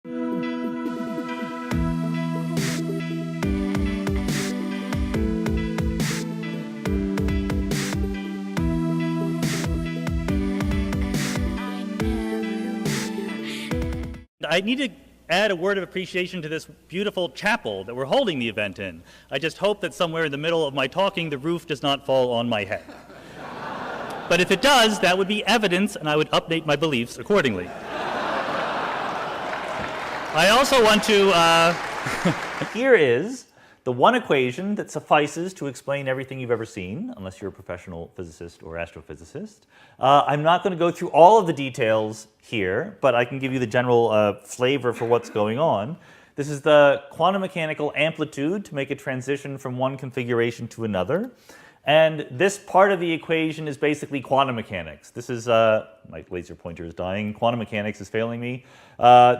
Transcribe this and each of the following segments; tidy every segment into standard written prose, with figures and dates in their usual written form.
I need to add a word of appreciation to this beautiful chapel that we're holding the event in. I just hope that somewhere in the middle of my talking, the roof does not fall on my head. But if it does, that would be evidence, and I would update my beliefs accordingly. I also want to... Here is the one equation that suffices to explain everything you've ever seen, unless you're a professional physicist or astrophysicist. I'm not going to go through all of the details here, but I can give you the general flavor for what's going on. This is the quantum mechanical amplitude to make a transition from one configuration to another. And this part of the equation is basically quantum mechanics. This is, my laser pointer is dying, quantum mechanics is failing me.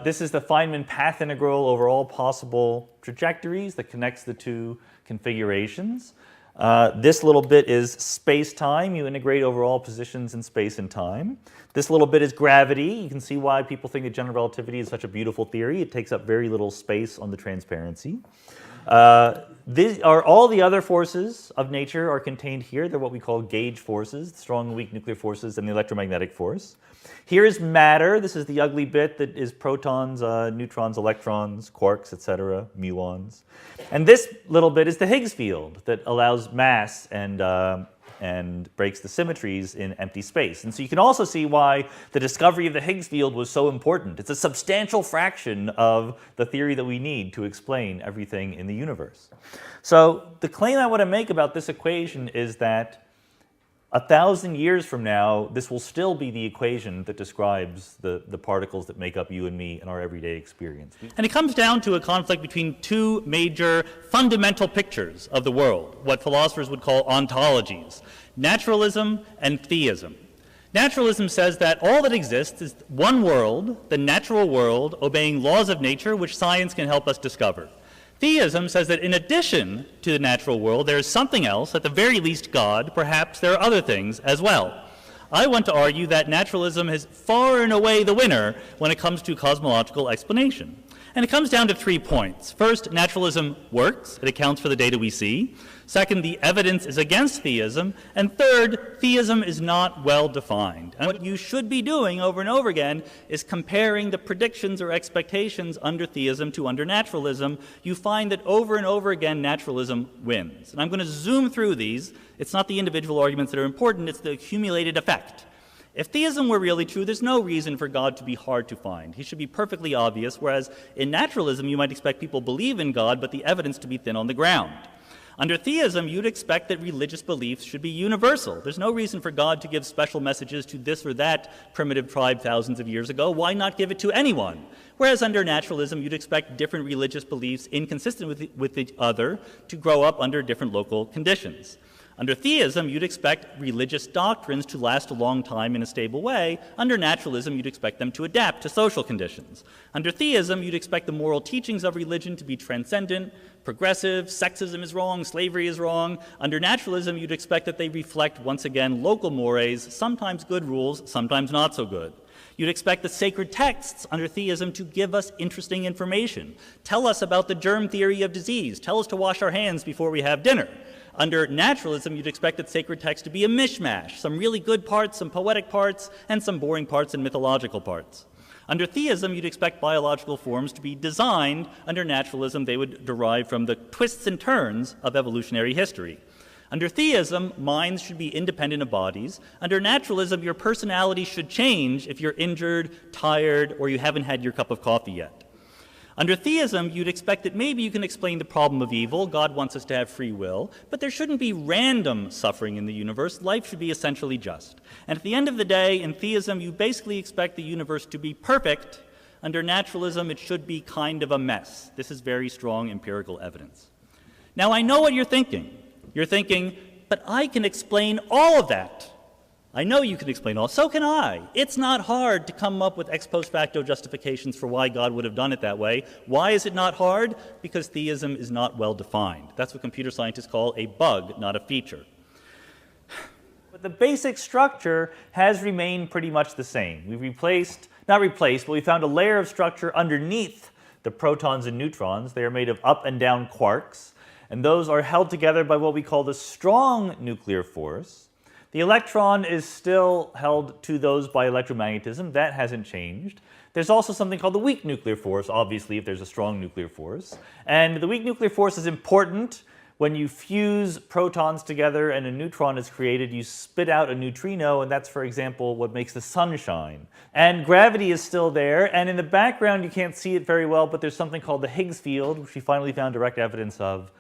This is the Feynman path integral over all possible trajectories that connects the two configurations. This little bit is space-time. You integrate over all positions in space and time. This little bit is gravity. You can see why people think that general relativity is such a beautiful theory. It takes up very little space on the transparency. These are all the other forces of nature are contained here. They're what we call gauge forces, strong and weak nuclear forces, and the electromagnetic force. Here is matter. This is the ugly bit that is protons, neutrons, electrons, quarks, etc., muons. And this little bit is the Higgs field that allows mass and breaks the symmetries in empty space. And so you can also see why the discovery of the Higgs field was so important. It's a substantial fraction of the theory that we need to explain everything in the universe. So the claim I want to make about this equation is that 1,000 years from now, this will still be the equation that describes the particles that make up you and me in our everyday experience. And it comes down to a conflict between two major fundamental pictures of the world, what philosophers would call ontologies, naturalism and theism. Naturalism says that all that exists is one world, the natural world, obeying laws of nature which science can help us discover. Theism says that in addition to the natural world, there is something else, at the very least God, perhaps there are other things as well. I want to argue that naturalism is far and away the winner when it comes to cosmological explanation. And it comes down to 3 points. First, naturalism works. It accounts for the data we see. Second, the evidence is against theism. And third, theism is not well defined. And what you should be doing over and over again is comparing the predictions or expectations under theism to under naturalism. You find that over and over again, naturalism wins. And I'm going to zoom through these. It's not the individual arguments that are important, it's the accumulated effect. If theism were really true, there's no reason for God to be hard to find. He should be perfectly obvious, whereas in naturalism, you might expect people believe in God, but the evidence to be thin on the ground. Under theism, you'd expect that religious beliefs should be universal. There's no reason for God to give special messages to this or that primitive tribe thousands of years ago. Why not give it to anyone? Whereas under naturalism, you'd expect different religious beliefs inconsistent with each other to grow up under different local conditions. Under theism, you'd expect religious doctrines to last a long time in a stable way. Under naturalism, you'd expect them to adapt to social conditions. Under theism, you'd expect the moral teachings of religion to be transcendent, progressive, sexism is wrong, slavery is wrong. Under naturalism, you'd expect that they reflect, once again, local mores, sometimes good rules, sometimes not so good. You'd expect the sacred texts under theism to give us interesting information. Tell us about the germ theory of disease. Tell us to wash our hands before we have dinner. Under naturalism, you'd expect that sacred text to be a mishmash, some really good parts, some poetic parts, and some boring parts and mythological parts. Under theism, you'd expect biological forms to be designed. Under naturalism, they would derive from the twists and turns of evolutionary history. Under theism, minds should be independent of bodies. Under naturalism, your personality should change if you're injured, tired, or you haven't had your cup of coffee yet. Under theism, you'd expect that maybe you can explain the problem of evil. God wants us to have free will, but there shouldn't be random suffering in the universe. Life should be essentially just. And at the end of the day, in theism, you basically expect the universe to be perfect. Under naturalism, it should be kind of a mess. This is very strong empirical evidence. Now, I know what you're thinking. You're thinking, but I can explain all of that. I know you can explain all. So can I. It's not hard to come up with ex post facto justifications for why God would have done it that way. Why is it not hard? Because theism is not well defined. That's what computer scientists call a bug, not a feature. But the basic structure has remained pretty much the same. We've replaced Not replaced, but we found a layer of structure underneath the protons and neutrons. They are made of up and down quarks, and those are held together by what we call the strong nuclear force. The electron is still held to those by electromagnetism. That hasn't changed. There's also something called the weak nuclear force, obviously, if there's a strong nuclear force. And the weak nuclear force is important. When you fuse protons together and a neutron is created, you spit out a neutrino, and that's, for example, what makes the sun shine. And gravity is still there, and in the background you can't see it very well, but there's something called the Higgs field, which we finally found direct evidence of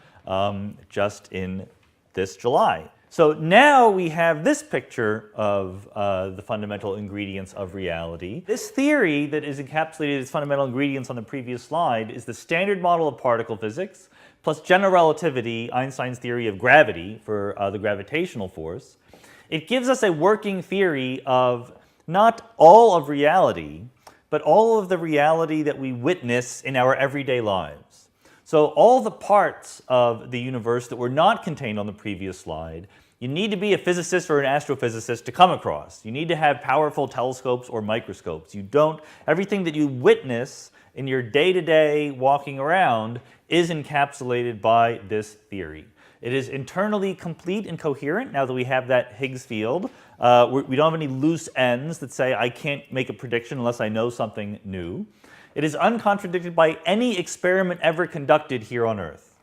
just in this July. So now we have this picture of the fundamental ingredients of reality. This theory that is encapsulated as fundamental ingredients on the previous slide is the standard model of particle physics, plus general relativity, Einstein's theory of gravity for the gravitational force. It gives us a working theory of not all of reality, but all of the reality that we witness in our everyday lives. So all the parts of the universe that were not contained on the previous slide, you need to be a physicist or an astrophysicist to come across. You need to have powerful telescopes or microscopes. Everything that you witness in your day-to-day walking around is encapsulated by this theory. It is internally complete and coherent now that we have that Higgs field. We don't have any loose ends that say I can't make a prediction unless I know something new. It is uncontradicted by any experiment ever conducted here on Earth.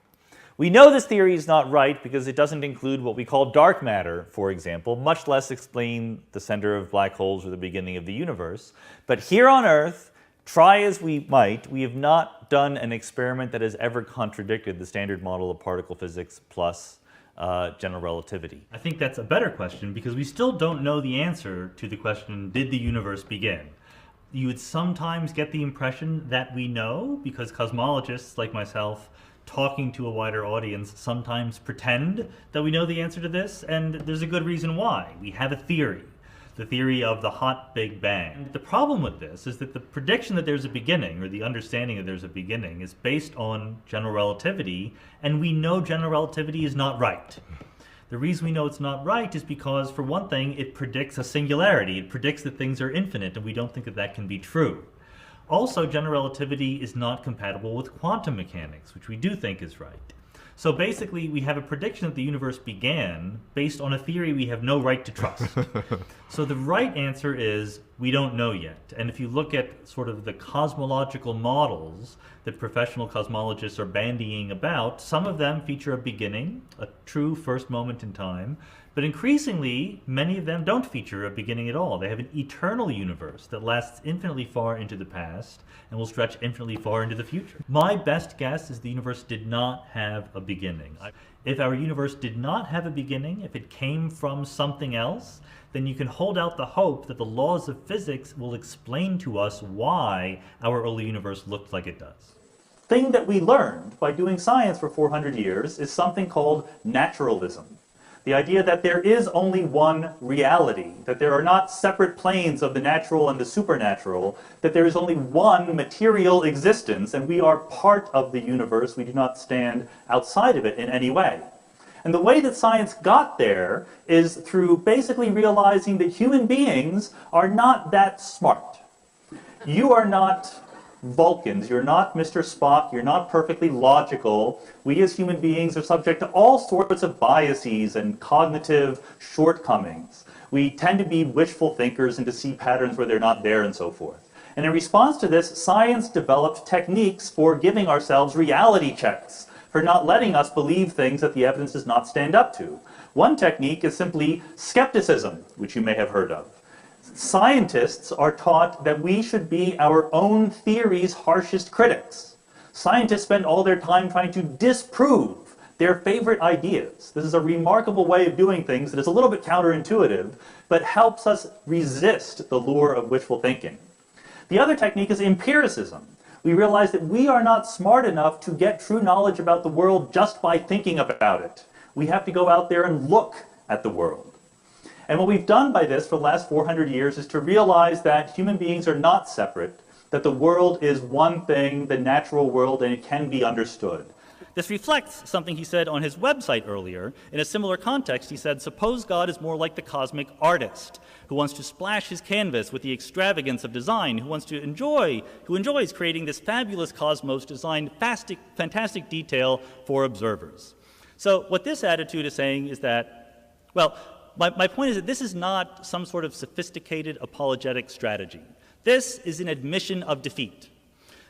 We know this theory is not right because it doesn't include what we call dark matter, for example, much less explain the center of black holes or the beginning of the universe. But here on Earth, try as we might, we have not done an experiment that has ever contradicted the standard model of particle physics plus general relativity. I think that's a better question because we still don't know the answer to the question, did the universe begin? You would sometimes get the impression that we know because cosmologists like myself talking to a wider audience sometimes pretend that we know the answer to this, and there's a good reason why. We have a theory. The theory of the hot Big Bang. The problem with this is that the prediction that there's a beginning, or the understanding that there's a beginning, is based on general relativity, and we know general relativity is not right. The reason we know it's not right is because, for one thing, it predicts a singularity. It predicts that things are infinite, and we don't think that that can be true. Also, general relativity is not compatible with quantum mechanics, which we do think is right. So basically, we have a prediction that the universe began based on a theory we have no right to trust. So the right answer is we don't know yet. And if you look at sort of the cosmological models that professional cosmologists are bandying about, some of them feature a beginning, a true first moment in time. But increasingly, many of them don't feature a beginning at all. They have an eternal universe that lasts infinitely far into the past and will stretch infinitely far into the future. My best guess is the universe did not have a beginning. If our universe did not have a beginning, if it came from something else, then you can hold out the hope that the laws of physics will explain to us why our early universe looked like it does. The thing that we learned by doing science for 400 years is something called naturalism. The idea that there is only one reality, that there are not separate planes of the natural and the supernatural, that there is only one material existence, and we are part of the universe. We do not stand outside of it in any way. And the way that science got there is through basically realizing that human beings are not that smart. You are not Vulcans, you're not Mr. Spock, you're not perfectly logical. We as human beings are subject to all sorts of biases and cognitive shortcomings. We tend to be wishful thinkers and to see patterns where they're not there and so forth. And in response to this, science developed techniques for giving ourselves reality checks, for not letting us believe things that the evidence does not stand up to. One technique is simply skepticism, which you may have heard of. Scientists are taught that we should be our own theory's harshest critics. Scientists spend all their time trying to disprove their favorite ideas. This is a remarkable way of doing things that is a little bit counterintuitive, but helps us resist the lure of wishful thinking. The other technique is empiricism. We realize that we are not smart enough to get true knowledge about the world just by thinking about it. We have to go out there and look at the world. And what we've done by this for the last 400 years is to realize that human beings are not separate, that the world is one thing, the natural world, and it can be understood. This reflects something he said on his website earlier. In a similar context, he said, suppose God is more like the cosmic artist who wants to splash his canvas with the extravagance of design, who enjoys creating this fabulous cosmos designed fantastic detail for observers. So what this attitude is saying is that, well, my point is that this is not some sort of sophisticated apologetic strategy. This is an admission of defeat.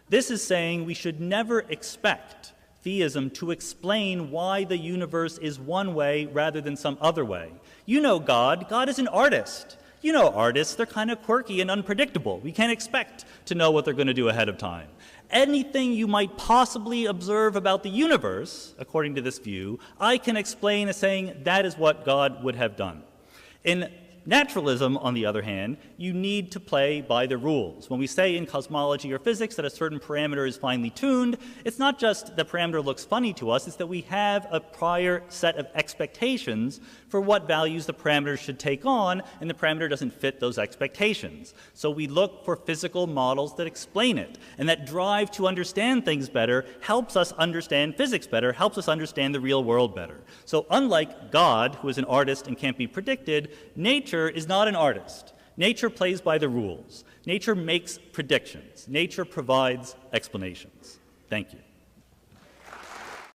This is saying we should never expect theism to explain why the universe is one way rather than some other way. You know God. God is an artist. You know artists, they're kind of quirky and unpredictable. We can't expect to know what they're going to do ahead of time. Anything you might possibly observe about the universe, according to this view, I can explain as saying that is what God would have done. In naturalism, on the other hand, you need to play by the rules. When we say in cosmology or physics that a certain parameter is finely tuned, it's not just the parameter looks funny to us, it's that we have a prior set of expectations for what values the parameter should take on, and the parameter doesn't fit those expectations. So we look for physical models that explain it, and that drive to understand things better helps us understand physics better, helps us understand the real world better. So unlike God, who is an artist and can't be predicted, nature is not an artist. Nature plays by the rules. Nature makes predictions. Nature provides explanations. Thank you.